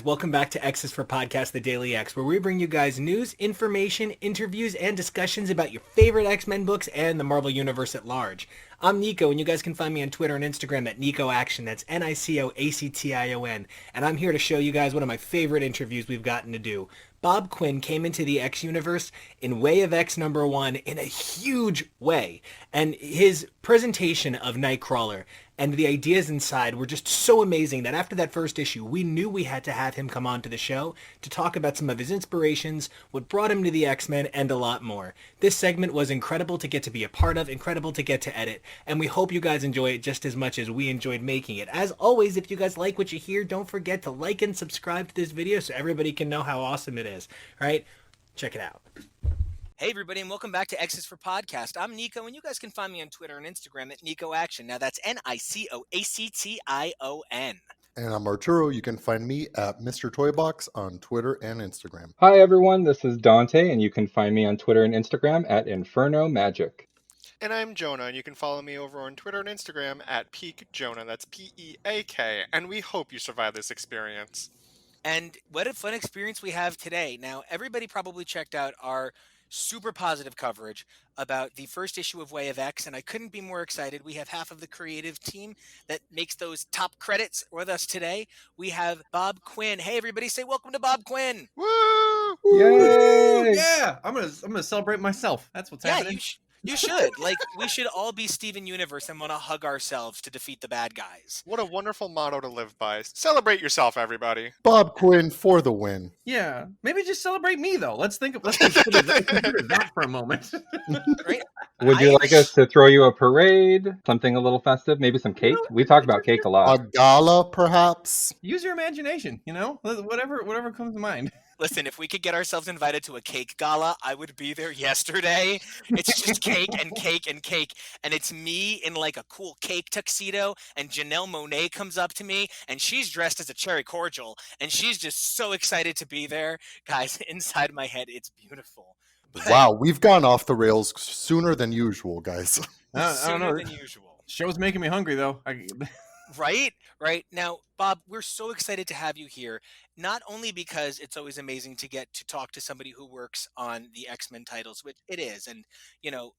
Welcome back to X's4 Podcast, The Daily X, where we bring you guys news, information, interviews, and discussions about your favorite X-Men books and the Marvel Universe at large. I'm Nico, and you guys can find me on Twitter and Instagram at NicoAction. That's NicoAction. And I'm here to show you guys one of my favorite interviews we've gotten to do. Bob Quinn came into the X universe in Way of X #1 in a huge way. And his presentation of Nightcrawler and the ideas inside were just so amazing that after that first issue, we knew we had to have him come on to the show to talk about some of his inspirations, what brought him to the X-Men, and a lot more. This segment was incredible to get to be a part of, incredible to get to edit, and we hope you guys enjoy it just as much as we enjoyed making it. As always, if you guys like what you hear, don't forget to like and subscribe to this video so everybody can know how awesome it is. All right? Check it out. Hey everybody, and welcome back to X's4 Podcast. I'm Nico, and you guys can find me on Twitter and Instagram at NicoAction. Now that's NicoAction. And I'm Arturo. You can find me at Mr. Toybox on Twitter and Instagram. Hi everyone, this is Dante, and you can find me on Twitter and Instagram at Inferno Magic. And I'm Jonah, and you can follow me over on Twitter and Instagram at Peak Jonah. That's Peak, and we hope you survive this experience. And what a fun experience we have today. Now, everybody probably checked out our super positive coverage about the first issue of Way of X, and I couldn't be more excited. We have half of the creative team that makes those top credits with us today. We have Bob Quinn. Hey, everybody, say welcome to Bob Quinn. Woo! Yay! Yeah, I'm gonna celebrate myself. That's what's happening. You should. Like, we should all be Steven Universe and want to hug ourselves to defeat the bad guys. What a wonderful motto to live by. Celebrate yourself, everybody. Bob Quinn for the win. Yeah, maybe just celebrate me though. Let's consider that for a moment. Right? Would you like us to throw you a parade? Something a little festive? Maybe some cake? We talk about cake a A lot. gala, perhaps? Use your imagination. Whatever comes to mind. Listen, if we could get ourselves invited to a cake gala, I would be there yesterday. It's just cake and cake and cake. And it's me in like a cool cake tuxedo. And Janelle Monáe comes up to me and she's dressed as a cherry cordial. And she's just so excited to be there. Guys, inside my head, it's beautiful. But Wow, we've gone off the rails sooner than usual, guys. I don't sooner know. than usual. Show's making me hungry though. Right? Now, Bob, we're so excited to have you here, not only because it's always amazing to get to talk to somebody who works on the X-Men titles, which it is, and,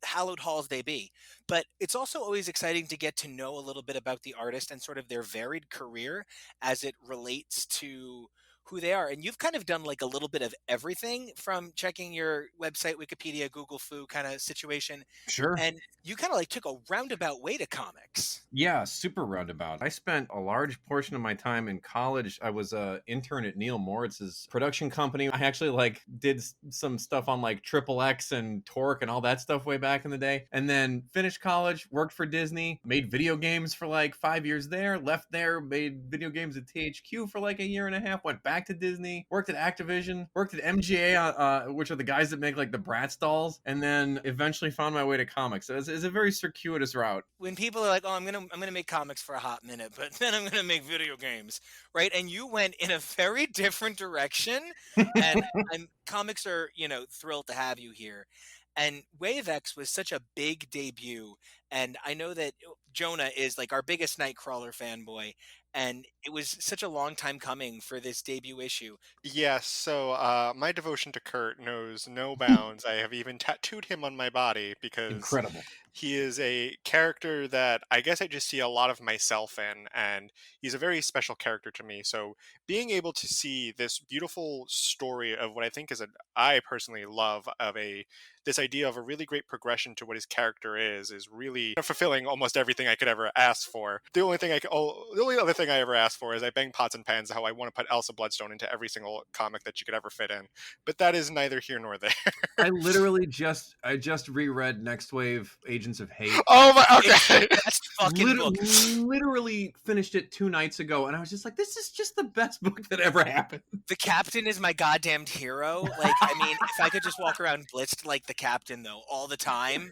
hallowed halls they be, but it's also always exciting to get to know a little bit about the artist and sort of their varied career as it relates to who they are. And you've kind of done like a little bit of everything from checking your website, Wikipedia, Google Foo kind of situation. Sure. And you kind of like took a roundabout way to comics. Yeah, super roundabout. I spent a large portion of my time in college. I was an intern at Neil Moritz's production company. I actually did some stuff on like Triple X and Torque and all that stuff way back in the day. And then finished college, worked for Disney, made video games for like 5 years there, left there, made video games at THQ for like a year and a half, went back to Disney, worked at Activision, worked at MGA, which are the guys that make like the Bratz dolls, and then eventually found my way to comics. So it's a very circuitous route. When people are like, "Oh, I'm gonna make comics for a hot minute, but then I'm gonna make video games," right? And you went in a very different direction, and comics are thrilled to have you here. And Way of X was such a big debut, and I know that Jonah is like our biggest Nightcrawler fanboy, and it was such a long time coming for this debut issue. Yes, so my devotion to Kurt knows no bounds. I have even tattooed him on my body because Incredible. he is a character that I guess I just see a lot of myself in, and he's a very special character to me. So being able to see this beautiful story of what I think I personally love of this idea of a really great progression to what his character is really fulfilling almost everything I could ever ask for. The only other thing I ever asked for is I bang pots and pans how I want to put Elsa Bloodstone into every single comic that you could ever fit in. But that is neither here nor there. I literally just reread Next Wave Agents of Hate. Oh my, okay. That's fucking book. Literally finished it 2 nights ago, and I was just like, this is just the best book that ever happened. The Captain is my goddamned hero. Like, I mean, if I could just walk around blitzed like the Captain though all the time.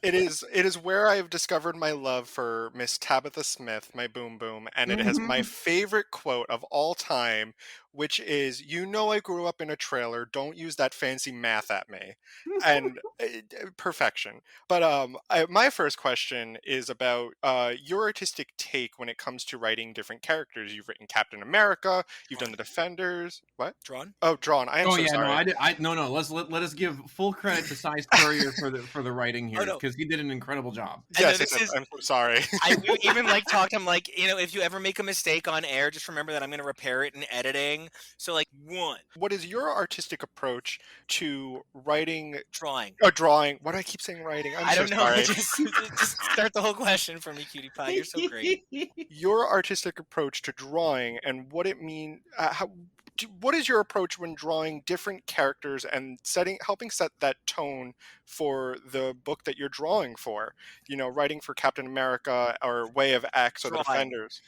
It is where I've discovered my love for Miss Tabitha Smith, my Boom Boom, and it has my favorite quote of all time, which is, I grew up in a trailer. Don't use that fancy math at me. And perfection. But my first question is about your artistic take when it comes to writing different characters. You've written Captain America. You've done the Defenders. What? Drawn? Oh, Drawn. I am so sorry. No. Let us give full credit to Cy Spurrier for the writing here, Oh, no. because he did an incredible job. Yes, I'm so sorry. I even talked. I'm like, if you ever make a mistake on air, just remember that I'm going to repair it in editing. So one. What is your artistic approach to writing? Drawing. Drawing. Why do I keep saying writing? I don't know. Sorry. Just start the whole question for me, cutie pie. You're so great. Your artistic approach to drawing and what it means. What is your approach when drawing different characters and helping set that tone for the book that you're drawing for? Writing for Captain America or Way of X or the Defenders.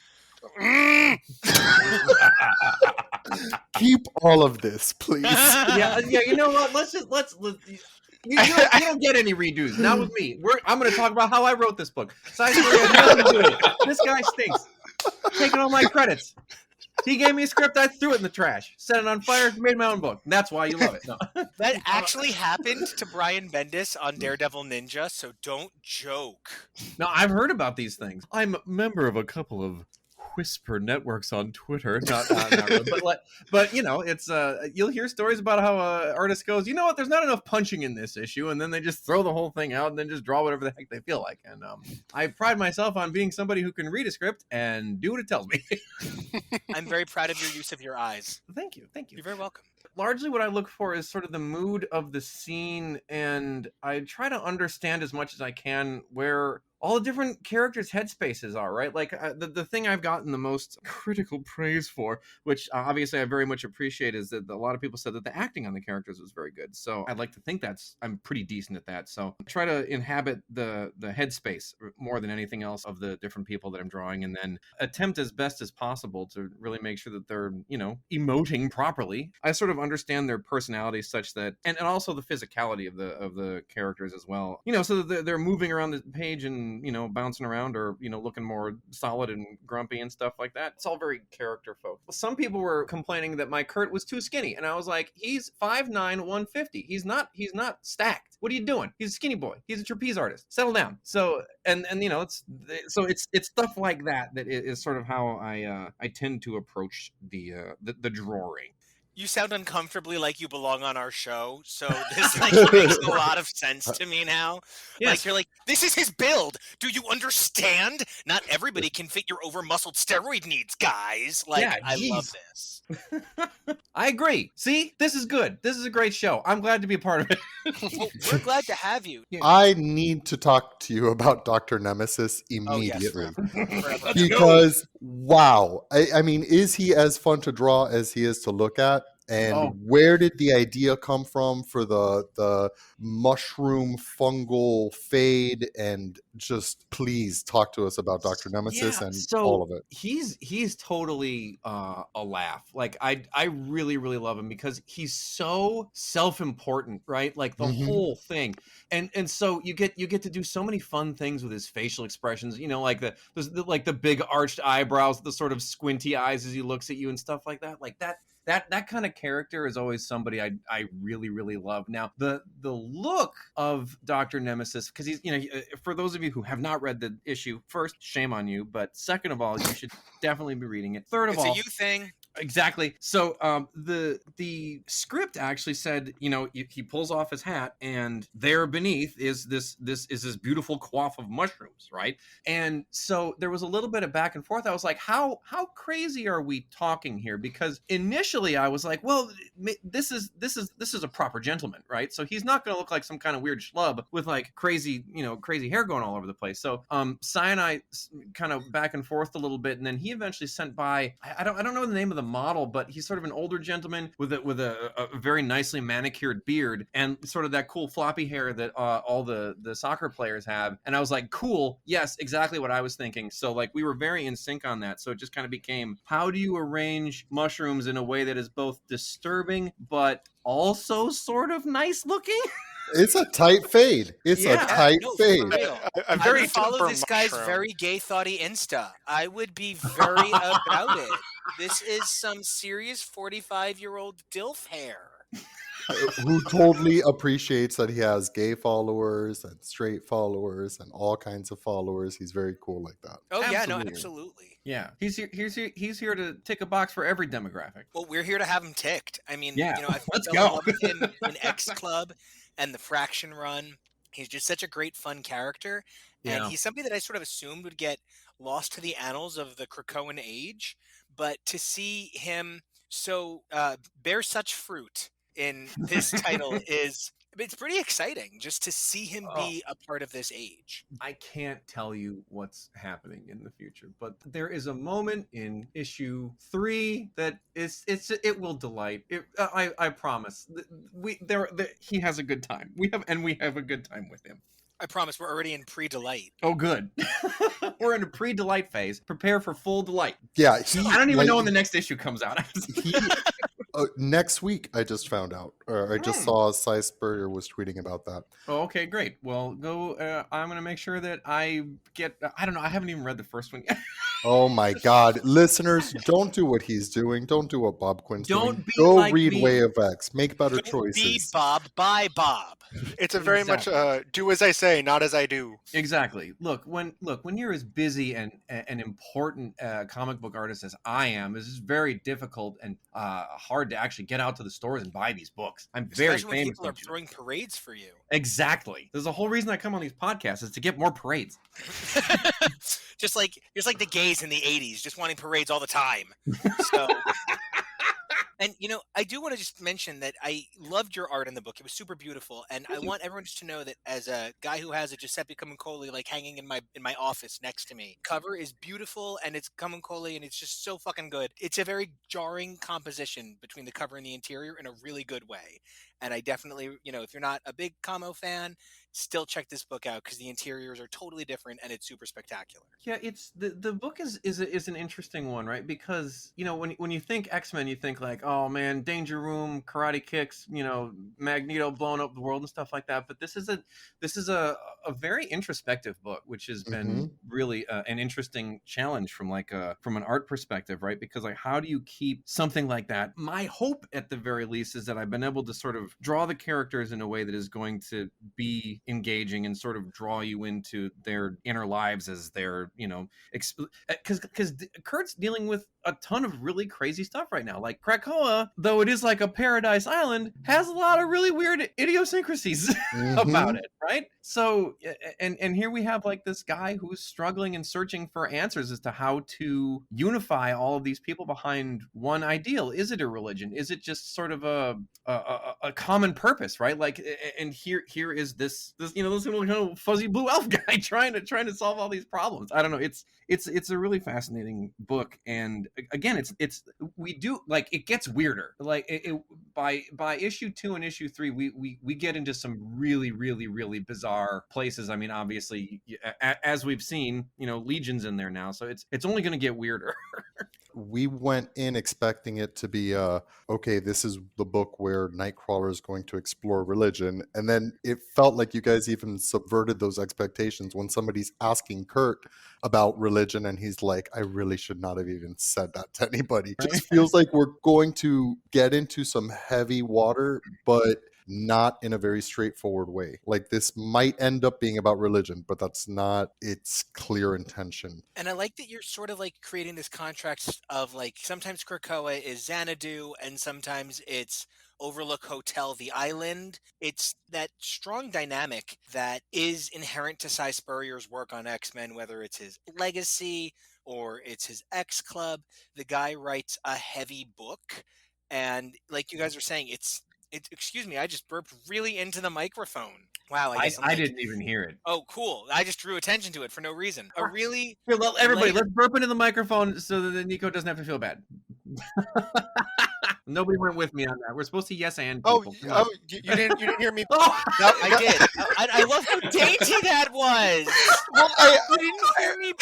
Keep all of this, please. Yeah. You know what? Let's. You don't get any redos. Not with me. I'm going to talk about how I wrote this book. Cy Spurrier has nothing to do with it. This guy stinks. Taking all my credits. He gave me a script, I threw it in the trash, set it on fire, made my own book. That's why you love it. No. That actually happened to Brian Bendis on Daredevil Ninja, so don't joke. No, I've heard about these things. I'm a member of a couple of whisper networks on Twitter. Not really, but it's you'll hear stories about how an artist goes, you know what, there's not enough punching in this issue, and then they just throw the whole thing out and then just draw whatever the heck they feel like. And I pride myself on being somebody who can read a script and do what it tells me. I'm very proud of your use of your eyes. Thank you. You're very welcome. Largely what I look for is sort of the mood of the scene, and I try to understand as much as I can where all the different characters' headspaces are, right? The thing I've gotten the most critical praise for, which obviously I very much appreciate, is that a lot of people said that the acting on the characters was very good. So I'd like to think I'm pretty decent at that. So I try to inhabit the headspace more than anything else of the different people that I'm drawing, and then attempt as best as possible to really make sure that they're, emoting properly. I sort of understand their personalities such that, and also the physicality of the characters as well, so that they're moving around the page and bouncing around or looking more solid and grumpy and stuff like that. It's all very character focused. Some people were complaining that my Kurt was too skinny, and I was like, he's 5'9", 150. He's not stacked. What are you doing? He's a skinny boy. He's a trapeze artist. Settle down. So and it's stuff like that is sort of how I tend to approach the drawing. You sound uncomfortably like you belong on our show, so this makes a lot of sense to me now. Yes. You're like, this is his build. Do you understand? Not everybody can fit your over-muscled steroid needs, guys. I love this. I agree. See, this is good. This is a great show. I'm glad to be a part of it. Well, we're glad to have you. I need to talk to you about Dr. Nemesis immediately. Forever. Because, wow. I mean, is he as fun to draw as he is to look at? And where did the idea come from for the mushroom fungal fade? And just please talk to us about Dr. Nemesis and all of it. He's totally a laugh. I really, really love him because he's so self-important, right? The whole thing. And so you get to do so many fun things with his facial expressions, the big arched eyebrows, the sort of squinty eyes as he looks at you and stuff like that. That kind of character is always somebody I really, really love. Now, the look of Dr. Nemesis, because he's, for those of you who have not read the issue, first, shame on you. But second of all, you should definitely be reading it. Third of all, it's a you thing. Exactly. So the script actually said, he pulls off his hat, and there beneath is this beautiful coif of mushrooms, right? And so there was a little bit of back and forth. I was like, how crazy are we talking here? Because initially I was like, well, this is a proper gentleman, right? So he's not going to look like some kind of weird schlub with crazy hair going all over the place. So Cy and I kind of back and forth a little bit, and then he eventually sent by, I don't know the name of the model, but he's sort of an older gentleman with a very nicely manicured beard and sort of that cool floppy hair that all the soccer players have. And I was like, cool, yes, exactly what I was thinking. So we were very in sync on that. So it just kind of became, how do you arrange mushrooms in a way that is both disturbing but also sort of nice looking? It's a tight fade. It's a Yeah. tight no, fade. for real. I'm I very would follow for this guy's mushroom. very gay thoughty Insta. I would be very about it. This is some serious 45-year-old DILF hair. Who totally appreciates that he has gay followers and straight followers and all kinds of followers. He's very cool like that. Oh yeah, no, Absolutely. absolutely. Yeah, he's here to tick a box for every demographic. Well, we're here to have him ticked. I mean, Yeah, I let's fell in go. love with him in X Club and the Fraction Run. He's just such a great, fun character, and Yeah. he's somebody that I sort of assumed would get lost to the annals of the Krakoan age. But to see him bear such fruit in this title it's pretty exciting just to see him be a part of this age. I can't tell you what's happening in the future, but there is a moment in issue 3 that it will delight. I promise. He has a good time. We have a good time with him. I promise we're already in pre-delight. Oh, good. We're in a pre-delight phase. Prepare for full delight. Yeah, I don't even know when the next issue comes out. Next week, I just found out, or I just saw Cy Spurrier was tweeting about that. Oh, okay, great. Well, go. I'm going to make sure that I get. I don't know. I haven't even read the first one yet. Oh my God, listeners! Don't do what he's doing. Don't do what Bob Quinn's Don't doing. be Go like read me. Way of X. Make better Don't choices. be Bob, by Bob. It's a very much do as I say, not as I do. Exactly. Look, when you're as busy and an important comic book artist as I am, it's just very difficult and hard to actually get out to the stores and buy these books. I'm very Especially when famous. people are throwing parades for you. Exactly. There's a whole reason I come on these podcasts is to get more parades. just like the gays in the 80s, just wanting parades all the time. So, and I do want to just mention that I loved your art in the book. It was super beautiful, and I want everyone just to know that as a guy who has a Giuseppe Camuncoli like hanging in my office next to me, cover is beautiful, and it's Camuncoli, and it's just so fucking good. It's a very jarring composition between the cover and the interior in a really good way. And I definitely, if you're not a big Camo fan, still check this book out because the interiors are totally different and it's super spectacular. Yeah, it's the book is an interesting one, right? Because when you think X-Men, you think like, oh man, Danger Room, karate kicks, Magneto blowing up the world and stuff like that. But this is a very introspective book, which has been really an interesting challenge from from an art perspective, right? Because like, how do you keep something like that? My hope, at the very least, is that I've been able to sort of draw the characters in a way that is going to be engaging and sort of draw you into their inner lives as they're because Kurt's dealing with a ton of really crazy stuff right now. Like Krakoa, though it is like a paradise island, has a lot of really weird idiosyncrasies about it, right? So and here we have like this guy who's struggling and searching for answers as to how to unify all of these people behind one ideal. Is it a religion? Is it just sort of a common purpose, right? Like, and here is this little kind of fuzzy blue elf guy trying to solve all these problems. I don't know. It's a really fascinating book, and again, we do like it gets weirder. Like by issue 2 and issue 3, we get into some really really really bizarre places. I mean, obviously, as we've seen, Legion's in there now, so it's only going to get weirder. We went in expecting it to be okay, this is the book where Nightcrawler is going to explore religion, and then it felt like you guys even subverted those expectations when somebody's asking Kurt about religion and he's like, I really should not have even said that to anybody. It just feels like we're going to get into some heavy water, but not in a very straightforward way. Like, this might end up being about religion, but that's not its clear intention. And I like that you're sort of like creating this contrast of like sometimes Krakoa is Xanadu and sometimes it's Overlook Hotel, the island. It's that strong dynamic that is inherent to Cy Spurrier's work on X-Men, whether it's his Legacy or it's his X Club. The guy writes a heavy book, and like you guys are saying, it's excuse me, I just burped really into the microphone. Wow, I didn't even hear it. Oh, cool. I just drew attention to it for no reason. A really... Here, everybody, let's burp into the microphone so that Nico doesn't have to feel bad. Nobody went with me on that. We're supposed to yes and people. You didn't hear me. Oh, no, I did. I love how dainty that was. Well, You didn't hear me.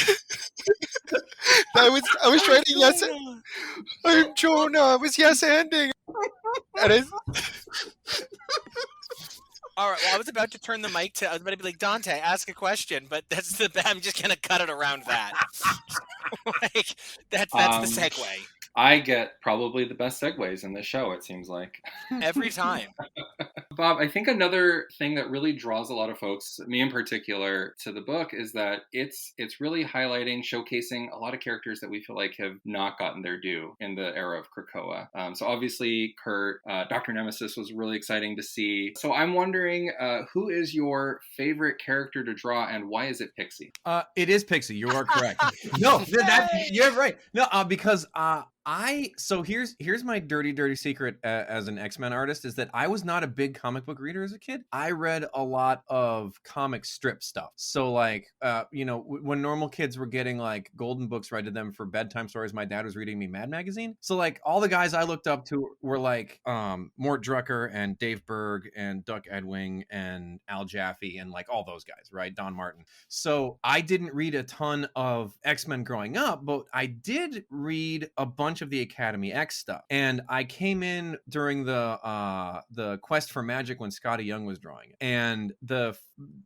I was trying to yes. I'm Jonah. I was yes anding. And All right. Well, I was about to turn the mic to. I was about to be like, Dante, ask a question, but I'm just gonna cut it around that. Like that's the segue I get probably the best segues in this show, it seems like. every time. Bob, I think another thing that really draws a lot of folks, me in particular, to the book is that it's really highlighting, showcasing a lot of characters that we feel like have not gotten their due in the era of Krakoa. So obviously, Kurt, Dr. Nemesis was really exciting to see. So I'm wondering, who is your favorite character to draw, and why is it Pixie? It is Pixie. You are correct. No, you're right. No, because so here's my dirty secret as an X-Men artist is that I was not a big comic book reader as a kid. I read a lot of comic strip stuff. So like, when normal kids were getting like golden books read to them for bedtime stories, my dad was reading me Mad Magazine. So like all the guys I looked up to were like Mort Drucker and Dave Berg and Duck Edwing and Al Jaffe and like all those guys, right? Don Martin. So I didn't read a ton of X-Men growing up, but I did read a bunch of the Academy X stuff. And I came in during the Quest for Magic when Scotty Young was drawing it. And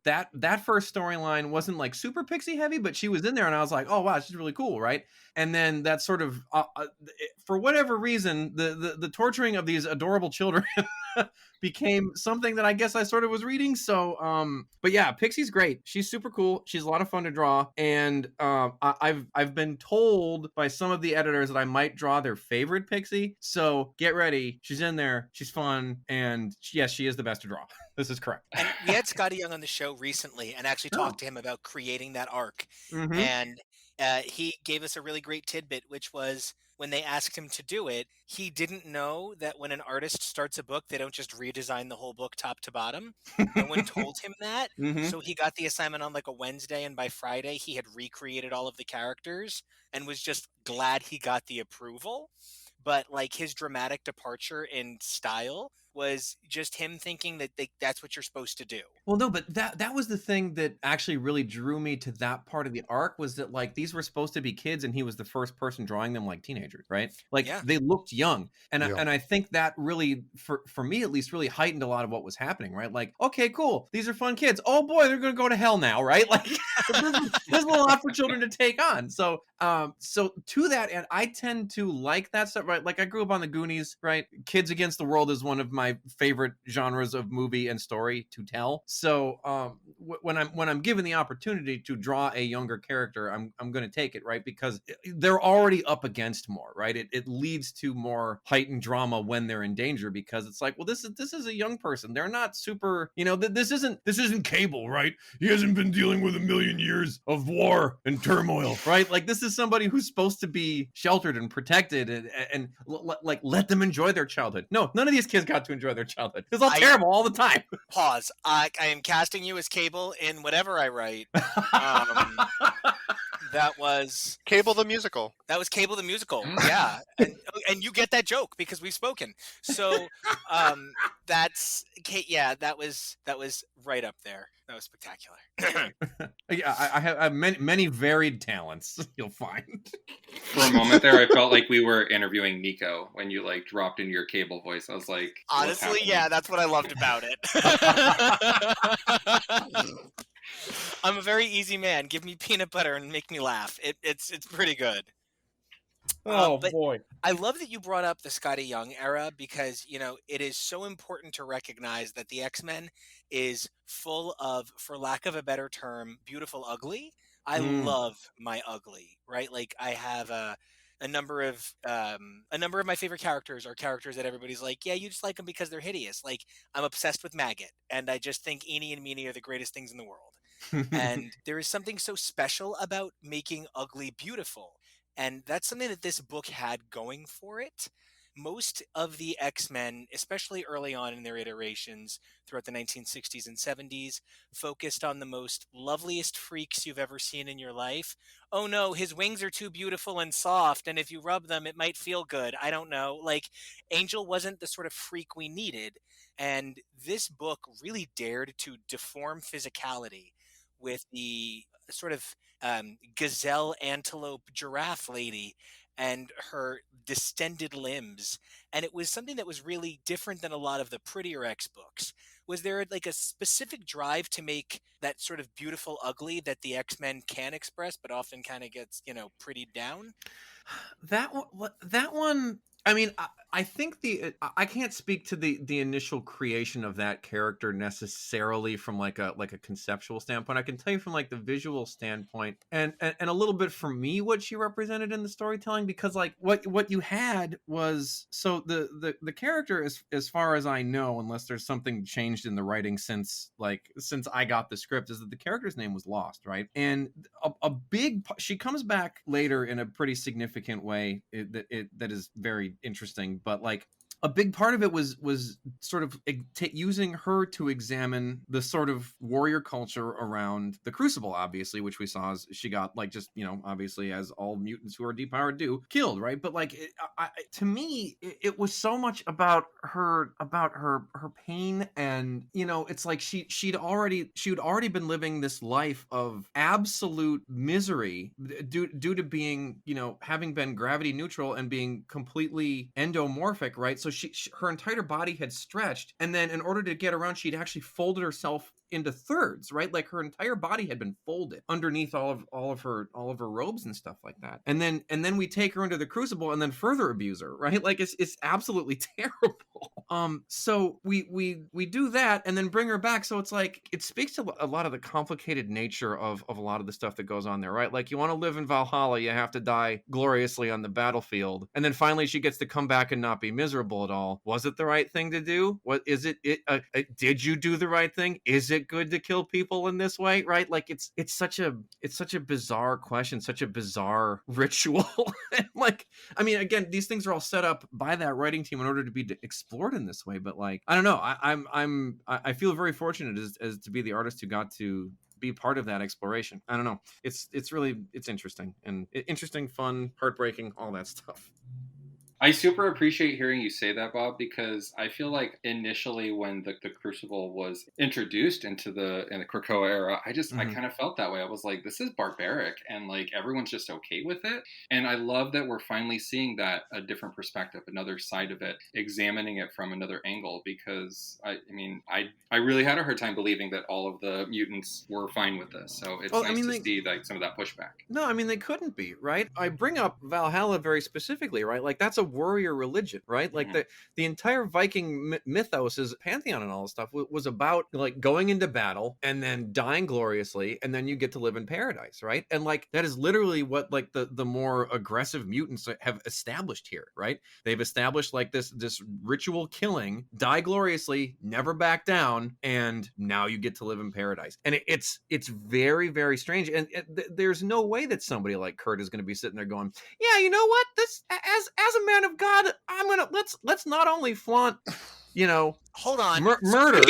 that first storyline wasn't like super Pixie heavy, but she was in there and I was like, oh wow, she's really cool, right? And then that sort of for whatever reason, the torturing of these adorable children became something that I guess I sort of was reading. So but yeah, Pixie's great. She's super cool. She's a lot of fun to draw. And I've been told by some of the editors that I might draw their favorite Pixie. So get ready. She's in there. She's fun. And yes, she is the best to draw. This is correct. And we had Scotty Young on the show recently and actually talked to him about creating that arc. Mm-hmm. And he gave us a really great tidbit, which was when they asked him to do it, he didn't know that when an artist starts a book, they don't just redesign the whole book top to bottom. No one told him that. Mm-hmm. So he got the assignment on like a Wednesday, and by Friday, he had recreated all of the characters and was just glad he got the approval. But like his dramatic departure in style was just him thinking that that's what you're supposed to do. Well, no, but that was the thing that actually really drew me to that part of the arc was that like these were supposed to be kids and he was the first person drawing them like teenagers, right? Like they looked young. And I think that really, for me at least, really heightened a lot of what was happening, right? Like, okay, cool. These are fun kids. Oh boy, they're going to go to hell now, right? Like there's a lot for children to take on. So to that end, I tend to like that stuff, right? Like I grew up on the Goonies, right? Kids Against the World is one of my favorite genres of movie and story to tell. So when I'm given the opportunity to draw a younger character, I'm going to take it, right? Because they're already up against more, right? It leads to more heightened drama when they're in danger because it's like, well, this is a young person. They're not super, this isn't Cable, right? He hasn't been dealing with a million years of war and turmoil, right? Like this is somebody who's supposed to be sheltered and protected and like let them enjoy their childhood. No, none of these kids got to enjoy their childhood. It's all terrible all the time. Pause. I am casting you as Cable in whatever I write. That was Cable the Musical. That was Cable the Musical. Yeah. And you get that joke because we've spoken. So that's that was right up there. That was spectacular. Yeah, I have many varied talents, you'll find. For a moment there, I felt like we were interviewing Nico when you like dropped into your Cable voice. I was like, honestly, yeah, that's what I loved about it. I'm a very easy man. Give me peanut butter and make me laugh. It's pretty good. Boy. I love that you brought up the Scotty Young era because, it is so important to recognize that the X-Men is full of, for lack of a better term, beautiful ugly. I love my ugly, right? Like I have a number of my favorite characters are characters that everybody's like, yeah, you just like them because they're hideous. Like I'm obsessed with Maggot, and I just think Eenie and Meanie are the greatest things in the world. And there is something so special about making ugly beautiful. And that's something that this book had going for it. Most of the X-Men, especially early on in their iterations throughout the 1960s and 70s, focused on the most loveliest freaks you've ever seen in your life. Oh no, his wings are too beautiful and soft, and if you rub them, it might feel good. I don't know. Like, Angel wasn't the sort of freak we needed. And this book really dared to deform physicality with the sort of gazelle, antelope, giraffe lady and her distended limbs. And it was something that was really different than a lot of the prettier X books. Was there like a specific drive to make that sort of beautiful ugly that the X-Men can express, but often kind of gets, prettied down? That one. I mean, I think I can't speak to the initial creation of that character necessarily from like a conceptual standpoint. I can tell you from like the visual standpoint and a little bit for me what she represented in the storytelling, because like what you had was, so the character, as far as I know, unless there's something changed in the writing since I got the script, is that the character's name was lost, right? And she comes back later in a pretty significant way that is very interesting, but like a big part of it was sort of using her to examine the sort of warrior culture around the Crucible, obviously, which we saw as she got like just, obviously as all mutants who are depowered do, killed, right? But like to me, it was so much about her pain, and it's like she'd already been living this life of absolute misery due to being, having been gravity neutral and being completely endomorphic, right? So her entire body had stretched, and then in order to get around, she'd actually folded herself into thirds, right? Like her entire body had been folded underneath all of her robes and stuff like that. And then we take her into the Crucible and then further abuse her, right? Like it's absolutely terrible. So we do that and then bring her back. So it's like it speaks to a lot of the complicated nature of a lot of the stuff that goes on there, right? Like you want to live in Valhalla, you have to die gloriously on the battlefield, and then finally she gets to come back and not be miserable at all. Was it the right thing to do? What is it? Did you do the right thing? Is it good to kill people in this way, right? Like it's such a bizarre question, such a bizarre ritual. Like, I mean, again, these things are all set up by that writing team in order to be explored in this way. But like, I don't know, I feel very fortunate as to be the artist who got to be part of that exploration. I don't know, it's interesting and interesting, fun, heartbreaking, all that stuff. I super appreciate hearing you say that, Bob, because I feel like initially when the Crucible was introduced in the Krakoa era, I kind of felt that way. I was like, this is barbaric, and like everyone's just okay with it. And I love that we're finally seeing that a different perspective, another side of it, examining it from another angle. Because I really had a hard time believing that all of the mutants were fine with this. So it's nice to see like some of that pushback. No, I mean they couldn't be, right? I bring up Valhalla very specifically, right? Like that's a warrior religion, right? Like the entire Viking mythos, is pantheon and all this stuff was about like going into battle and then dying gloriously, and then you get to live in paradise, right? And like that is literally what like the more aggressive mutants have established here, right? They've established like this ritual killing, die gloriously, never back down, and now you get to live in paradise. And it's very, very strange, and there's no way that somebody like Kurt is going to be sitting there going, yeah, you know what, this as a man of God, I'm gonna let's not only flaunt, hold on, murder.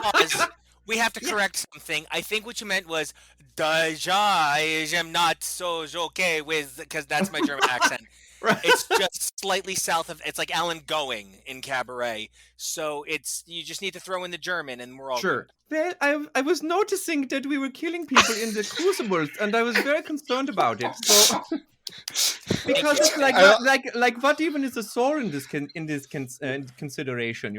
Pause. We have to correct something. I think what you meant was "Deja am not so okay with," because that's my German accent. Right. It's just slightly south of. It's like Alan Going in Cabaret. So you just need to throw in the German, and we're all sure. Good. Well, I was noticing that we were killing people in the Crucibles, and I was very concerned about it. So. Because it's like what even is a soul in this consideration,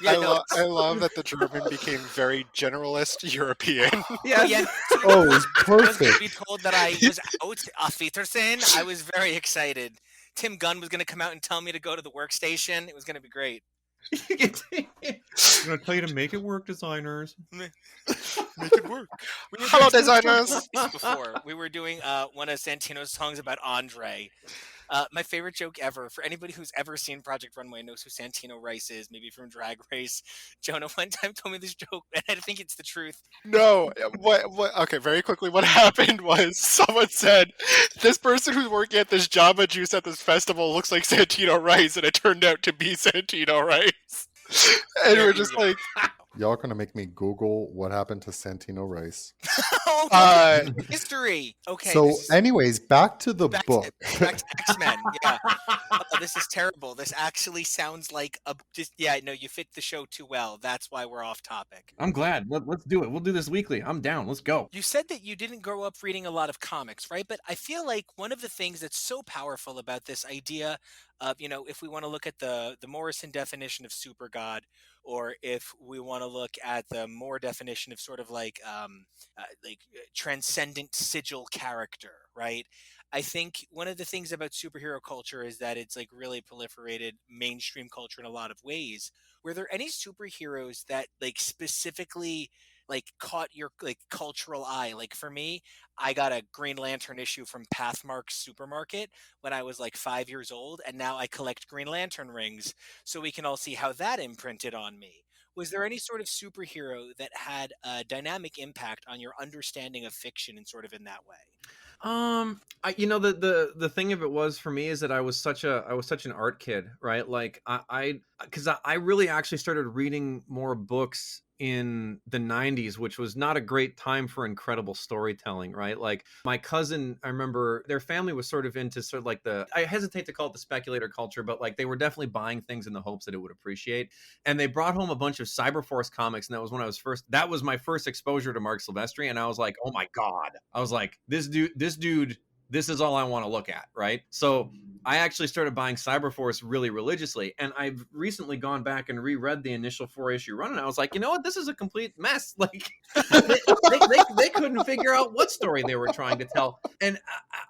Yeah, I love that the German became very generalist European. Yeah. Oh, it was perfect. To be told that I was out of Peterson, I was very excited. Tim Gunn was going to come out and tell me to go to the workstation. It was going to be great. I'm going to tell you to make it work, designers. Make it work. Hello, designers. Before we were doing one of Santino's songs about Andre. My favorite joke ever, for anybody who's ever seen Project Runway knows who Santino Rice is, maybe from Drag Race. Jonah one time told me this joke, and I think it's the truth. No, what? Okay, very quickly, what happened was someone said, this person who's working at this Jamba Juice at this festival looks like Santino Rice, and it turned out to be Santino Rice. And we're just like, Y'all gonna make me Google what happened to Santino Rice. Oh, Uh, history. Okay, So, this is anyways, back to the back book. back to X-Men. Yeah. Oh, this is terrible. This actually sounds like a just yeah, no, you fit the show too well. That's why we're off topic. I'm glad. Let's do it. We'll do this weekly. I'm down. Let's go. You said that you didn't grow up reading a lot of comics, right? But I feel like one of the things that's so powerful about this idea of, if we want to look at the Morrison definition of super god, or if we want to look at the Moore definition of sort of transcendent sigil character, right? I think one of the things about superhero culture is that it's like really proliferated mainstream culture in a lot of ways. Were there any superheroes that like specifically like caught your like cultural eye? Like for me, I got a Green Lantern issue from Pathmark Supermarket when I was like 5 years old, and now I collect Green Lantern rings, so we can all see how that imprinted on me. Was there any sort of superhero that had a dynamic impact on your understanding of fiction and sort of in that way? The thing of it was for me is that I was such an art kid, right? Like I really actually started reading more books in the 90s, which was not a great time for incredible storytelling, right? Like my cousin, I remember their family was sort of into sort of like I hesitate to call it the speculator culture, but like they were definitely buying things in the hopes that it would appreciate. And they brought home a bunch of Cyberforce comics, and that was my first exposure to Mark Silvestri, and I was like, oh my God. I was like, this dude, this is all I want to look at, right? So I actually started buying Cyberforce really religiously, and I've recently gone back and reread the initial 4-issue run, and I was like, you know what, this is a complete mess. Like they couldn't figure out what story they were trying to tell. And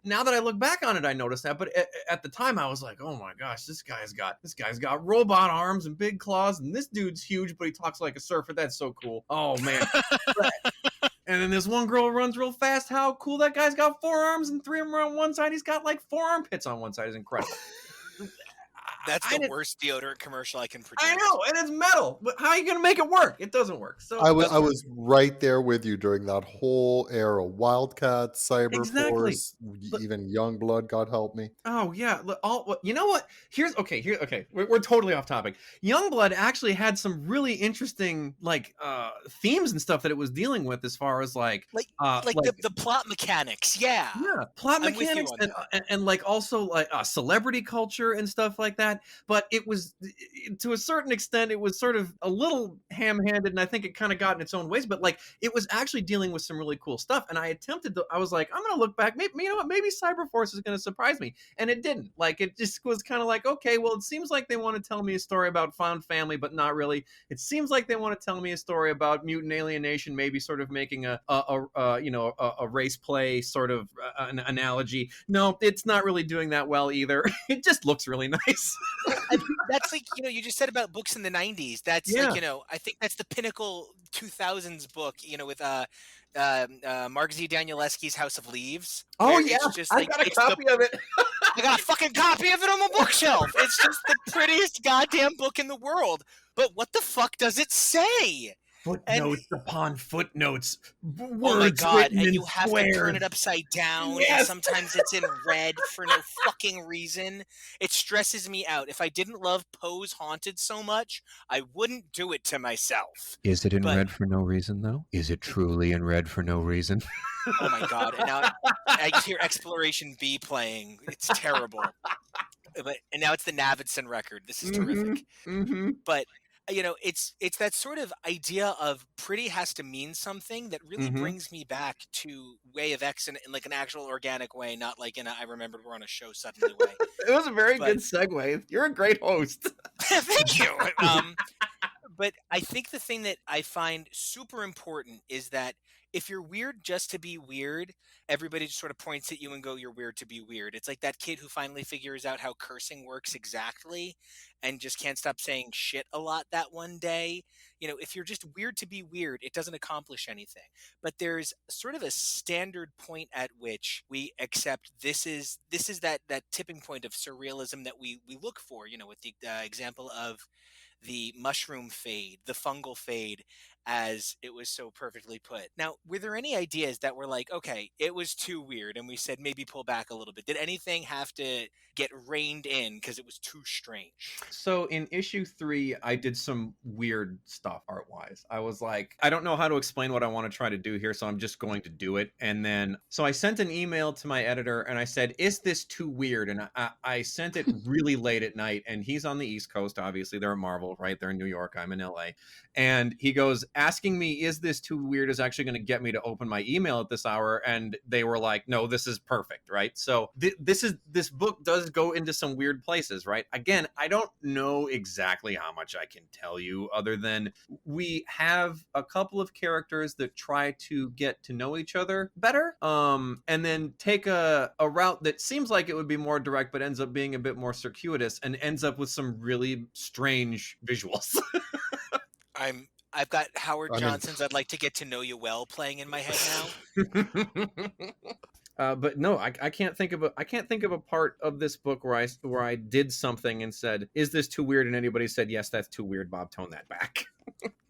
now that I look back on it, I noticed that. But at the time, I was like, oh my gosh, this guy's got robot arms and big claws, and this dude's huge, but he talks like a surfer. That's so cool. Oh man. And then this one girl runs real fast. How cool that guy's got 4 arms and 3 of them are on one side. He's got like 4 armpits on one side. It's incredible. That's the worst deodorant commercial I can project. I know, and it's metal. But how are you going to make it work? It doesn't work. So I was right there with you during that whole era. Wildcat, Exactly. Cyberforce, even Youngblood, God help me. Oh yeah. You know what? Okay. We're totally off topic. Youngblood actually had some really interesting themes and stuff that it was dealing with as far as the plot mechanics. Yeah. Yeah, plot I'm with you mechanics on and like also like celebrity culture and stuff like that. But it was, to a certain extent, it was sort of a little ham-handed, and I think it kind of got in its own ways. But like, it was actually dealing with some really cool stuff. And I was like, I'm gonna look back. Maybe you know what? Maybe Cyberforce is gonna surprise me, and it didn't. Like, it just was kind of like, okay, well, it seems like they want to tell me a story about found family, but not really. It seems like they want to tell me a story about mutant alienation, maybe sort of making a race play sort of an analogy. No, it's not really doing that well either. It just looks really nice. That's like, you just said about books in the 90s. That's Yeah. like, I think that's the pinnacle 2000s book, with Mark Z Danielewski's House of Leaves. Oh where yeah, it's just I like got a copy of it. I got a fucking copy of it on my bookshelf. It's just the prettiest goddamn book in the world. But what the fuck does it say? Footnotes upon footnotes. Words Oh my god! written And in you have squares. to turn it upside down, and Yes. sometimes it's in red for no fucking reason. It stresses me out. If I didn't love Poe's Haunted so much, I wouldn't do it to myself. Is it in But- red for no reason, though? Is it truly in red for no reason? Oh my god! And now I hear Exploration B playing. It's terrible. And now it's the Navidson record. This is terrific. Mm-hmm. But it's that sort of idea of pretty has to mean something that really Mhm. brings me back to Way of X in like an actual organic way, not like in a I remembered we're on a show suddenly way. It was a very But- good segue. You're a great host. Thank you. But I think the thing that I find super important is that if you're weird just to be weird, everybody just sort of points at you and go, you're weird to be weird. It's like that kid who finally figures out how cursing works exactly and just can't stop saying shit a lot that one day. If you're just weird to be weird, it doesn't accomplish anything. But there's sort of a standard point at which we accept this is that tipping point of surrealism that we look for, with the example of the mushroom fade, the fungal fade, as it was so perfectly put. Now, were there any ideas that were like, okay, it was too weird and we said maybe pull back a little bit? Did anything have to get reined in because it was too strange? So in issue 3, I did some weird stuff art-wise. I was like, I don't know how to explain what I want to try to do here, so I'm just going to do it. And then, so I sent an email to my editor and I said, is this too weird? And I sent it really late at night, and he's on the East Coast, obviously. They're at Marvel, right? They're in New York. I'm in LA. And he goes, asking me, is this too weird, is actually going to get me to open my email at this hour. And they were like, no, this is perfect, right? So this book does go into some weird places, right? Again, I don't know exactly how much I can tell you other than we have a couple of characters that try to get to know each other better, and then take a route that seems like it would be more direct but ends up being a bit more circuitous and ends up with some really strange visuals. I've got Howard Johnson's I'd like to get to know you well playing in my head now. But no, I can't think of a part of this book where I did something and said, is this too weird? And anybody said, yes, that's too weird, Bob, tone that back.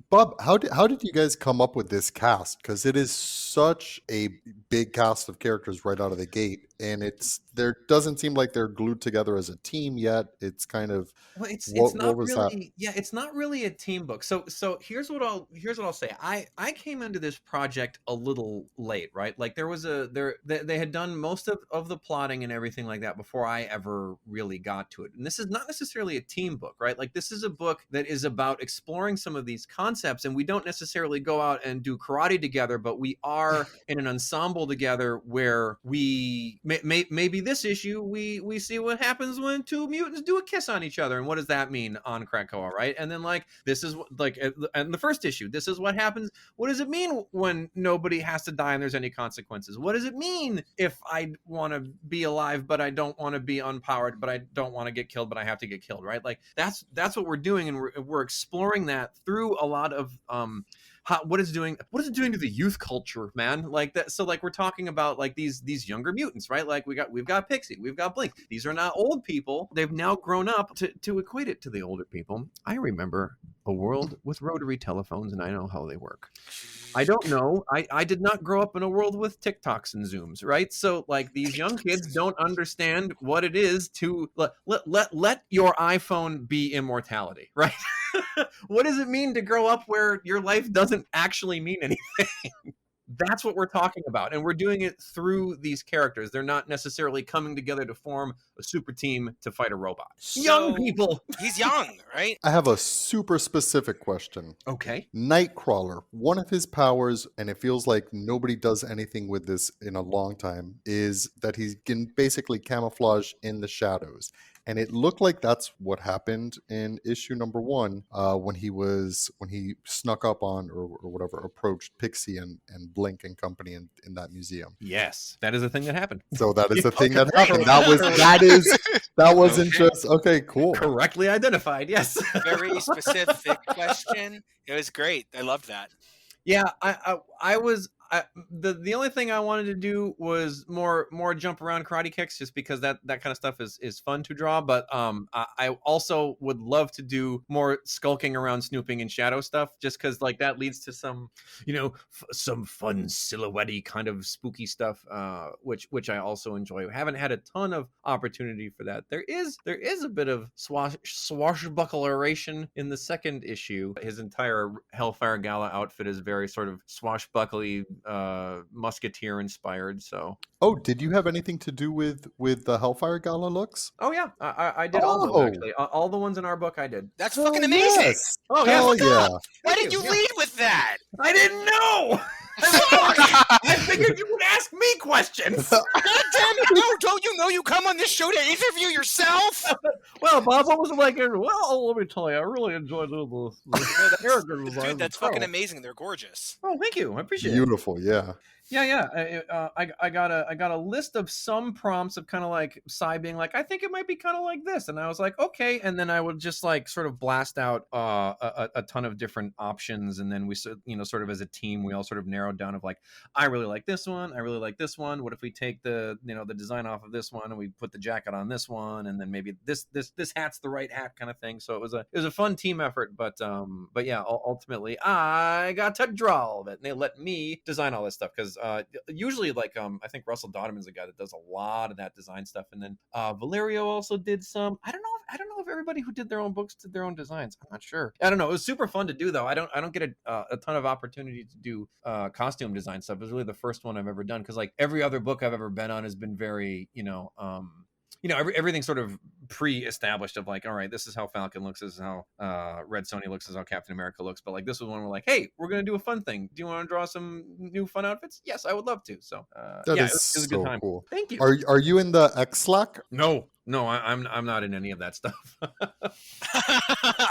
Bob, how did you guys come up with this cast? Because it is such a big cast of characters right out of the gate, and there doesn't seem like they're glued together as a team yet. It's kind of it's not really a team book. So here's what I'll say. I came into this project a little late, right? Like they had done most of the plotting and everything like that before I ever really got to it. And this is not necessarily a team book, right? Like this is a book that is about exploring some of these concepts, and we don't necessarily go out and do karate together, but we are in an ensemble together where we maybe this issue we see what happens when two mutants do a kiss on each other, and what does that mean on Krakoa, right? And then like this is like and the first issue, this is what happens. What does it mean when nobody has to die and there's any consequences? What does it mean if I want to be alive but I don't want to be unpowered, but I don't want to get killed but I have to get killed, right? Like that's what we're doing, and we're exploring that through a lot of what is it doing to the youth culture, man? Like that. So like we're talking about like these younger mutants, right? Like we've got Pixie, we've got Blink. These are not old people. They've now grown up to equate it to the older people. I remember a world with rotary telephones, and I know how they work. I don't know. I did not grow up in a world with TikToks and Zooms, right? So like these young kids don't understand what it is to let your iPhone be immortality, right? What does it mean to grow up where your life doesn't actually mean anything? That's what we're talking about. And we're doing it through these characters. They're not necessarily coming together to form a super team to fight a robot. So, young people. He's young, right? I have a super specific question. Okay. Nightcrawler, one of his powers, and it feels like nobody does anything with this in a long time, is that he can basically camouflage in the shadows. And it looked like that's what happened in issue number 1 when he snuck up on or whatever, approached Pixie and Blink and company in that museum. Yes, that is a thing that happened. So that is the thing that happened. That wasn't just okay, cool. Correctly identified. Yes. Very specific question. It was great. I loved that. Yeah, the only thing I wanted to do was more jump around karate kicks, just because that kind of stuff is fun to draw. But I also would love to do more skulking around, snooping and shadow stuff, just because like that leads to some some fun silhouette-y kind of spooky stuff, which I also enjoy. We haven't had a ton of opportunity for that. There is a bit of swashbuckleration in the second issue. His entire Hellfire Gala outfit is very sort of swashbuckly, musketeer inspired. So did you have anything to do with the Hellfire Gala looks? Oh yeah, I did all of them, actually. All the ones in our book I did. That's fucking amazing. Yes. Oh hell yeah. Why did you lead with that? I didn't know. I figured you would ask me questions. God damn it! No, don't you know you come on this show to interview yourself? Well, Bob, what was it like? Well, let me tell you, I really enjoyed the character design. Dude, that's fucking amazing. They're gorgeous. Oh, thank you. I appreciate it. Beautiful, yeah. I got a list of some prompts of kind of like Psy being like, I think it might be kind of like this, and I was like, okay, and then I would just like sort of blast out a ton of different options, and then we sort of as a team we all sort of narrowed down of like, I really like this one, I really like this one. What if we take the the design off of this one and we put the jacket on this one, and then maybe this hat's the right hat kind of thing. So it was a fun team effort, but yeah, ultimately I got to draw all of it, and they let me design all this stuff because usually like I think Russell Dodman's the guy that does a lot of that design stuff, and then Valerio also did some. I don't know if everybody who did their own books did their own designs. I'm not sure. I don't know. It was super fun to do though. I don't get a ton of opportunity to do costume design stuff. It was really the first one I've ever done because like every other book I've ever been on has been very everything sort of pre-established of like, all right, this is how Falcon looks, this is how Red Sonja looks, this is how Captain America looks. But like this was one where like, hey, we're gonna do a fun thing. Do you want to draw some new fun outfits? Yes, I would love to. So that yeah, is it was a so good time. cool. Thank you. Are you in the X Slack? No, I'm not in any of that stuff.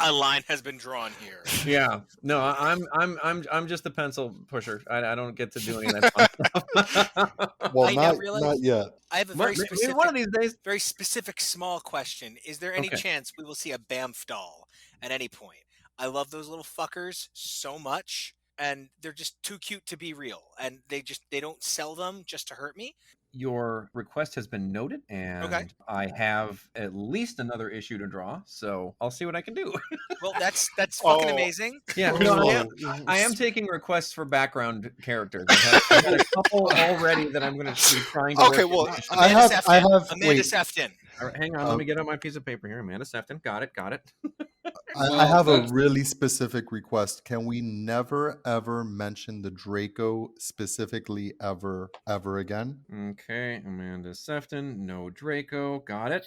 A line has been drawn here. Yeah, no, I'm just the pencil pusher. I don't get to do any of that fun stuff. Well, not yet. I have a very specific, one of these days. Very specific, small question. Is there any Okay. chance we will see a Bamf doll at any point? I love those little fuckers so much, and they're just too cute to be real. And they don't sell them just to hurt me. Your request has been noted, and Okay. I have at least another issue to draw, so I'll see what I can do. Well, that's fucking amazing. Yeah, no, I am taking requests for background characters. I have a couple already that I'm going to be trying to. Okay, work well, in. I have Amanda Sefton. All right, hang on, let me get out my piece of paper here. Amanda Sefton, got it. I have a really specific request. Can we never ever mention the Draco specifically ever again? Okay, Amanda Sefton, no Draco, got it.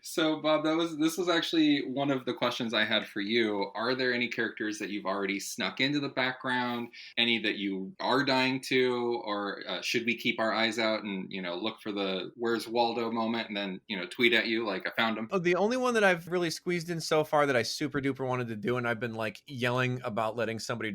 So, Bob, this was actually one of the questions I had for you. Are there any characters that you've already snuck into the background? Any that you are dying to? Or should we keep our eyes out and, look for the where's Waldo moment and then, tweet at you like I found him? Oh, the only one that I've really squeezed in so far that I super duper wanted to do, and I've been like yelling about letting somebody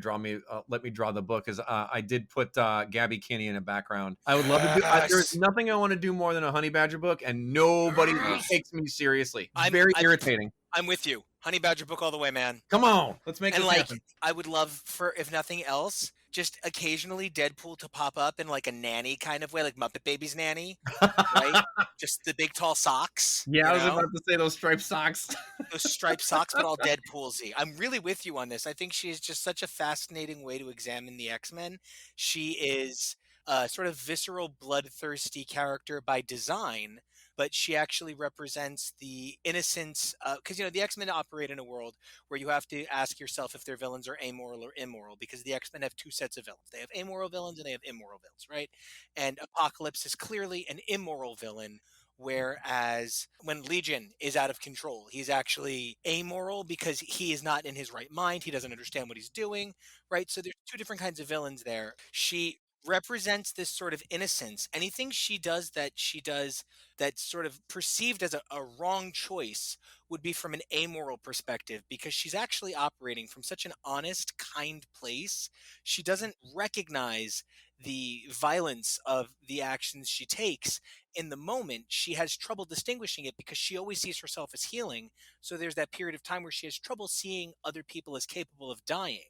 let me draw the book, is I did put Gabby Kinney in a background. I would love to do. There's nothing I want to do more than a Honey Badger book, and nobody takes me seriously. Very irritating. I'm with you. Honey Badger book all the way, man. Come on, let's make this happen. I would love for, if nothing else, just occasionally Deadpool to pop up in like a nanny kind of way, like Muppet Babies nanny, right? Just the big tall socks. Yeah, I was about to say those striped socks. Those striped socks, but all Deadpool-y. I'm really with you on this. I think she is just such a fascinating way to examine the X-Men. She is a sort of visceral, bloodthirsty character by design, but she actually represents the innocence, because the X-Men operate in a world where you have to ask yourself if their villains are amoral or immoral, because the X-Men have two sets of villains. They have amoral villains and they have immoral villains, right? And Apocalypse is clearly an immoral villain, whereas when Legion is out of control, he's actually amoral because he is not in his right mind. He doesn't understand what he's doing, right? So there's two different kinds of villains there. She represents this sort of innocence. Anything she does that's sort of perceived as a wrong choice would be from an amoral perspective, because she's actually operating from such an honest, kind place. She doesn't recognize the violence of the actions she takes in the moment. She has trouble distinguishing it because she always sees herself as healing. So there's that period of time where she has trouble seeing other people as capable of dying.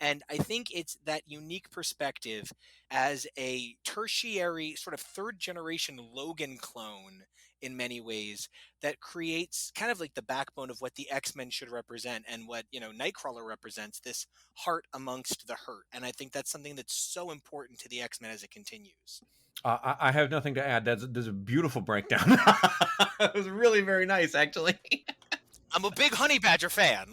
And I think it's that unique perspective as a tertiary, sort of third generation Logan clone in many ways that creates kind of like the backbone of what the X-Men should represent, and what, Nightcrawler represents, this heart amongst the hurt. And I think that's something that's so important to the X-Men as it continues. I have nothing to add. There's a beautiful breakdown. It was really very nice, actually. I'm a big Honey Badger fan.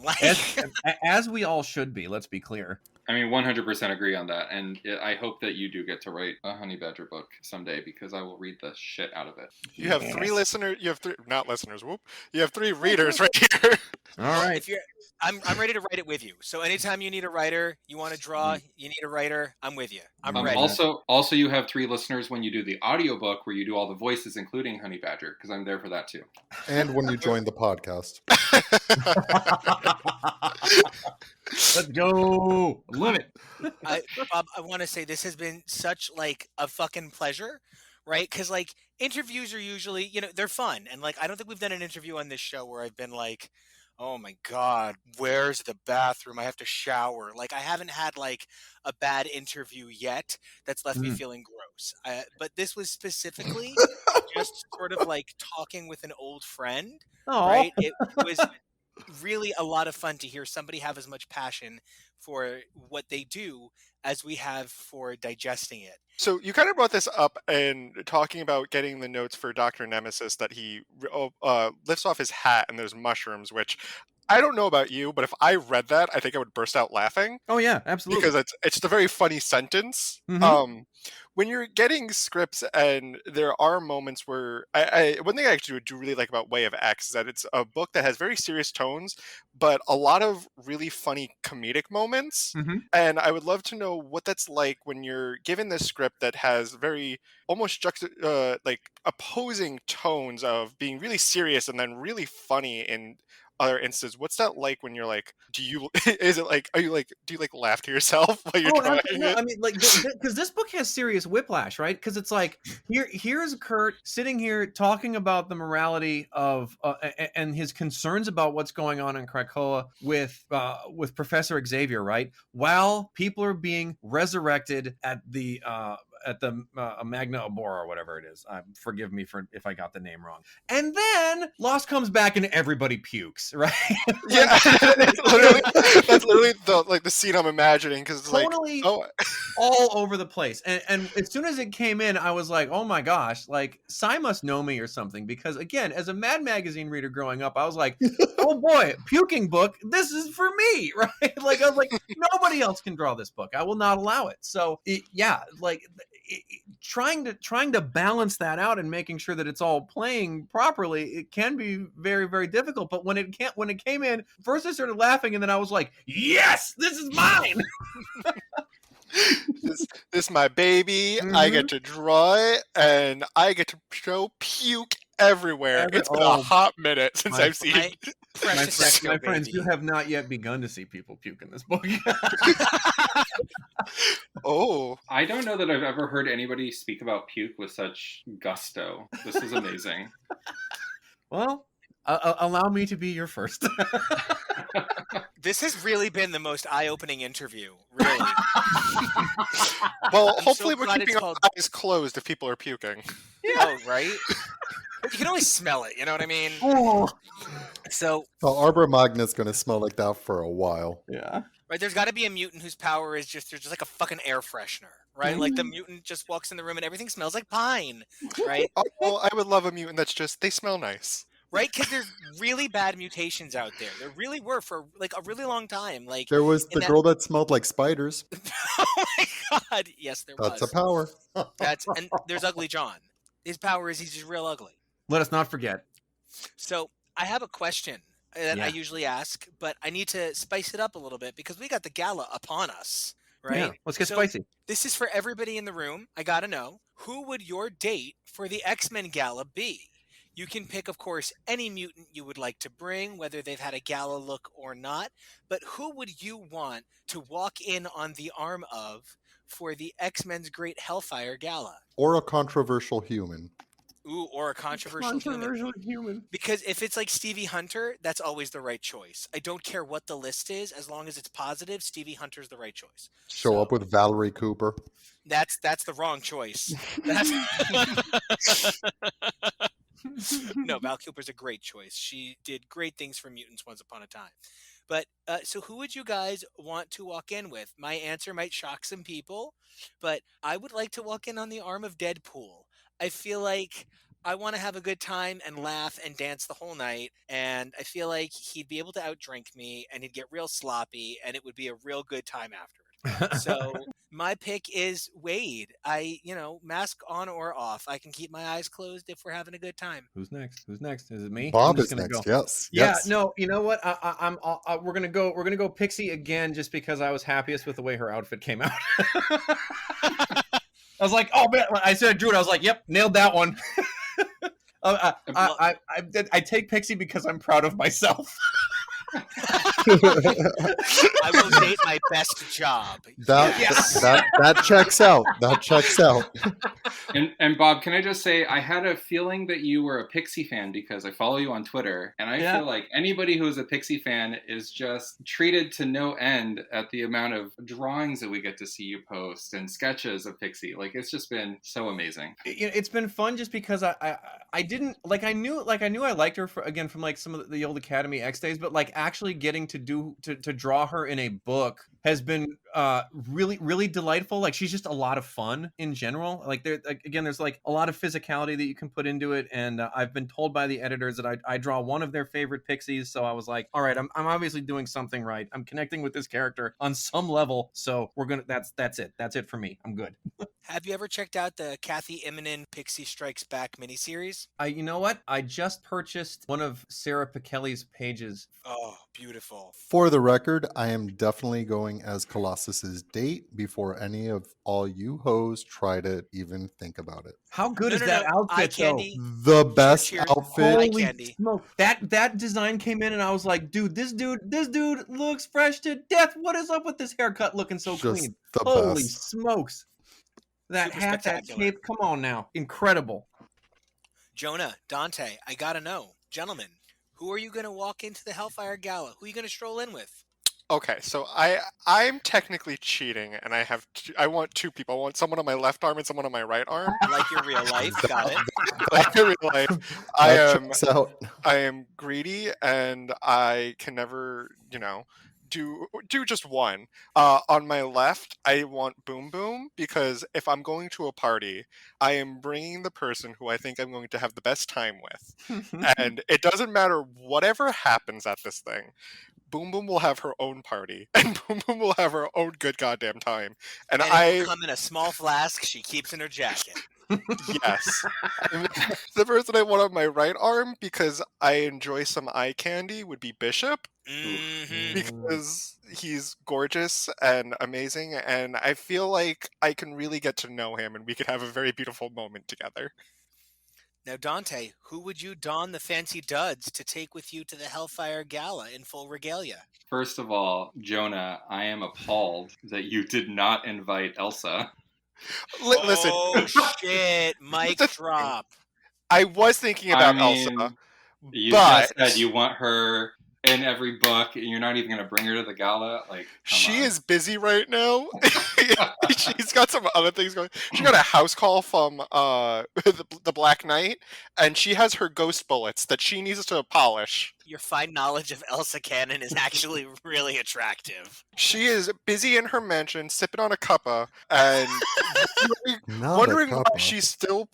As we all should be, let's be clear. I mean, 100% agree on that. And I hope that you do get to write a Honey Badger book someday, because I will read the shit out of it. You have three listeners. You have three, not listeners. Whoop. You have three readers right here. All right. I'm ready to write it with you. So anytime you need a writer, you want to draw, you need a writer, I'm with you. I'm ready. Also, you have three listeners when you do the audiobook where you do all the voices, including Honey Badger, because I'm there for that too. And when you join the podcast. Let's go. Love it. Bob, I want to say this has been such like a fucking pleasure, right? Because like interviews are usually, they're fun, and like I don't think we've done an interview on this show where I've been like, oh my god, where's the bathroom? I have to shower. Like I haven't had like a bad interview yet that's left me feeling gross. But this was specifically just sort of like talking with an old friend, right? It was really a lot of fun to hear somebody have as much passion for what they do as we have for digesting it. So you kind of brought this up and talking about getting the notes for Dr. Nemesis that he lifts off his hat and there's mushrooms, which I don't know about you, but if I read that, I think I would burst out laughing. Oh yeah, absolutely. Because it's just a very funny sentence. When you're getting scripts and there are moments where one thing I actually do really like about Way of X is that it's a book that has very serious tones, but a lot of really funny comedic moments. And I would love to know what that's like when you're given this script that has very almost like opposing tones of being really serious and then really funny in other instances. What's that like when you're like, do you like laugh to yourself while you're trying it? I mean, like, because this book has serious whiplash, right? Because it's like, here's Kurt sitting here talking about the morality of and his concerns about what's going on in Krakoa with Professor Xavier, right? While people are being resurrected at the Magna Abora or whatever it is. Forgive me if I got the name wrong. And then Lost comes back and everybody pukes, right? Yeah, that's literally the scene I'm imagining, because it's totally all over the place. And as soon as it came in, I was like, oh my gosh, like Cy must know me or something, because again, as a Mad Magazine reader growing up, I was like, oh boy, puking book, this is for me, right? Like I was like, nobody else can draw this book. I will not allow it. So trying to balance that out and making sure that it's all playing properly, it can be very, very difficult. But when it came in, first I started laughing, and then I was like, yes, this is mine. this my baby. I get to draw it, and I get to show puke everywhere. It's been a hot minute since I've seen it. My friends, you have not yet begun to see people puke in this book. I don't know that I've ever heard anybody speak about puke with such gusto. This is amazing. Well, allow me to be your first. This has really been the most eye-opening interview, really. Well, hopefully we're keeping our eyes closed if people are puking. Yeah. Oh, right? You can always smell it, you know what I mean? So Arbor Magna's going to smell like that for a while. Yeah. Right, there's got to be a mutant whose power is just like a fucking air freshener, right? Like the mutant just walks in the room and everything smells like pine, right? Oh, I would love a mutant that's just, they smell nice. Right, because there's really bad mutations out there. There really were for like a really long time. Like there was the girl that smelled like spiders. Oh my god! Yes, there was. That's a power. And there's Ugly John. His power is he's just real ugly. Let us not forget. So I have a question that I usually ask, but I need to spice it up a little bit because we got the gala upon us. Right? Yeah, let's get spicy. This is for everybody in the room. I gotta know, who would your date for the X-Men gala be? You can pick, of course, any mutant you would like to bring, whether they've had a gala look or not. But who would you want to walk in on the arm of for the X-Men's Great Hellfire Gala? Or a controversial human. Ooh, or a controversial human. Because if it's like Stevie Hunter, that's always the right choice. I don't care what the list is, as long as it's positive, Stevie Hunter's the right choice. Show up with Valerie Cooper. That's the wrong choice. No, Val Cooper's a great choice. She did great things for mutants once upon a time. But so who would you guys want to walk in with? My answer might shock some people, but I would like to walk in on the arm of Deadpool. I feel like I want to have a good time and laugh and dance the whole night, and I feel like he'd be able to outdrink me, and he'd get real sloppy, and it would be a real good time afterward. So my pick is Wade. Mask on or off. I can keep my eyes closed if we're having a good time. Who's next? Is it me? Bob is next. Go. Yes. Yeah. No. You know what? We're gonna go Pixie again, just because I was happiest with the way her outfit came out. I was like, oh man! I said, Drew, and I was like, yep, nailed that one. I take Pixie because I'm proud of myself. I will date my best job. That checks out. That checks out. And Bob, can I just say, I had a feeling that you were a Pixie fan because I follow you on Twitter, and I feel like anybody who is a Pixie fan is just treated to no end at the amount of drawings that we get to see you post and sketches of Pixie. Like, it's just been so amazing. It's been fun just because I didn't like I knew I liked her from like some of the old Academy X days, but like actually getting to draw her in a book has been really delightful. Like, she's just a lot of fun in general. Like, there's like a lot of physicality that you can put into it, and I've been told by the editors that I draw one of their favorite Pixies, so I was like, all right, I'm obviously doing something right. I'm connecting with this character on some level, so we're gonna that's it for me. I'm good. Have you ever checked out the Kathy Immonen Pixie Strikes Back miniseries? You know what? I just purchased one of Sarah Pichelli's pages. Oh, beautiful. For the record, I am definitely going as Colossus's date before any of all you hoes try to even think about it. How good is that outfit, though? The best outfit. Holy smoke. That design came in and I was like, dude, this dude looks fresh to death. What is up with this haircut looking so clean? Holy smokes. That Super hat, that spectacular. cape, come on now. Incredible. Jonah, Dante, I gotta know. Gentlemen, who are you gonna walk into the Hellfire Gala? Who are you gonna stroll in with? Okay, so I'm technically cheating, and I want two people. I want someone on my left arm and someone on my right arm. Like your real life, got it. Like your real life. I am greedy, and I can never, do just one. On my left, I want Boom Boom, because if I'm going to a party, I am bringing the person who I think I'm going to have the best time with. And it doesn't matter whatever happens at this thing. Boom Boom will have her own party, and Boom Boom will have her own good goddamn time. And it'll come in a small flask she keeps in her jacket. Yes. The person I want on my right arm, because I enjoy some eye candy, would be Bishop. Mm-hmm. Because he's gorgeous and amazing, and I feel like I can really get to know him, and we could have a very beautiful moment together. Now, Dante, who would you don the fancy duds to take with you to the Hellfire Gala in full regalia? First of all, Jonah, I am appalled that you did not invite Elsa. Listen. Oh, shit. Mic drop. I was thinking about Elsa. You just said you want her in every book, and you're not even going to bring her to the gala. Like, she is busy right now. She's got some other things going. She got a house call from the Black Knight, and she has her ghost bullets that she needs to polish. Your fine knowledge of Elsa Cannon is actually really attractive. She is busy in her mansion, sipping on a cuppa, and wondering why she's still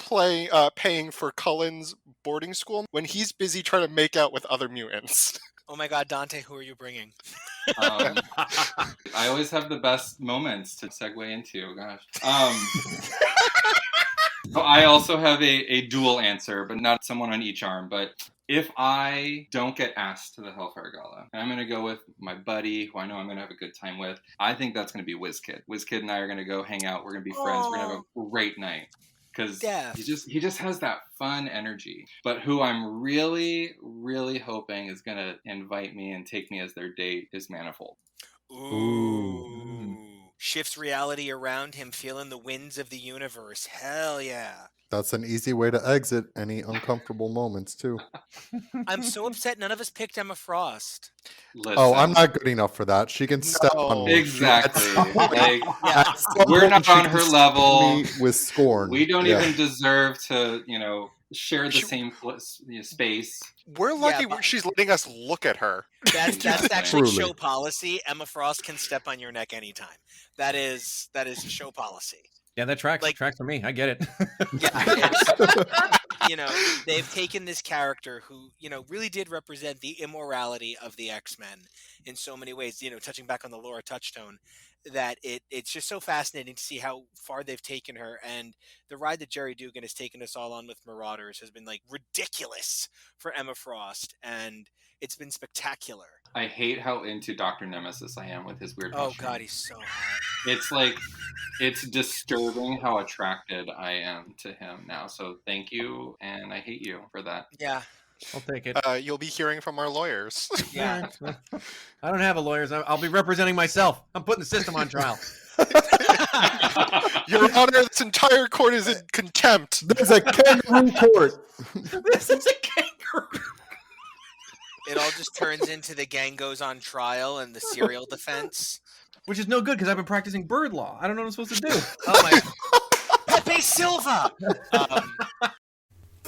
paying for Cullen's boarding school when he's busy trying to make out with other mutants. Oh my god, Dante, who are you bringing? I always have the best moments to segue into. Gosh. So I also have a dual answer, but not someone on each arm. But if I don't get asked to the Hellfire Gala, and I'm going to go with my buddy, who I know I'm going to have a good time with, I think that's going to be WizKid. WizKid and I are going to go hang out. We're going to be friends. We're going to have a great night. Because he just has that fun energy. But who I'm really, really hoping is going to invite me and take me as their date is Manifold. Ooh. Shifts reality around him, feeling the winds of the universe. Hell yeah. That's an easy way to exit any uncomfortable moments, too. I'm so upset none of us picked Emma Frost. Listen. Oh, I'm not good enough for that. She can step on me. Exactly. We're not on her level. With scorn. We don't even deserve to, share the same space. We're lucky she's letting us look at her. That's actually show policy. Emma Frost can step on your neck anytime. That is show policy. Yeah, that tracks for me. I get it. They've taken this character who, really did represent the immorality of the X-Men in so many ways, touching back on the Laura touchstone, that it's just so fascinating to see how far they've taken her. And the ride that Jerry Dugan has taken us all on with Marauders has been ridiculous for Emma Frost, and it's been spectacular. I hate how into Dr. Nemesis I am with his weird mushroom. Oh god, he's so hot. It's disturbing how attracted I am to him now. So thank you, and I hate you for that. Yeah. I'll take it. You'll be hearing from our lawyers. Yeah. I don't have a lawyer. I'll be representing myself. I'm putting the system on trial. Your Honor, this entire court is in contempt. There's a kangaroo court. This is a kangaroo. It all just turns into the gang goes on trial and the serial defense. Which is no good because I've been practicing bird law. I don't know what I'm supposed to do. Oh my Pepe Silva!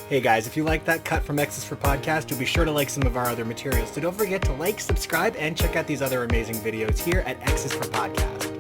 Hey guys, if you like that cut from X's4 Podcast, you'll be sure to like some of our other materials. So don't forget to like, subscribe, and check out these other amazing videos here at X's4 Podcast.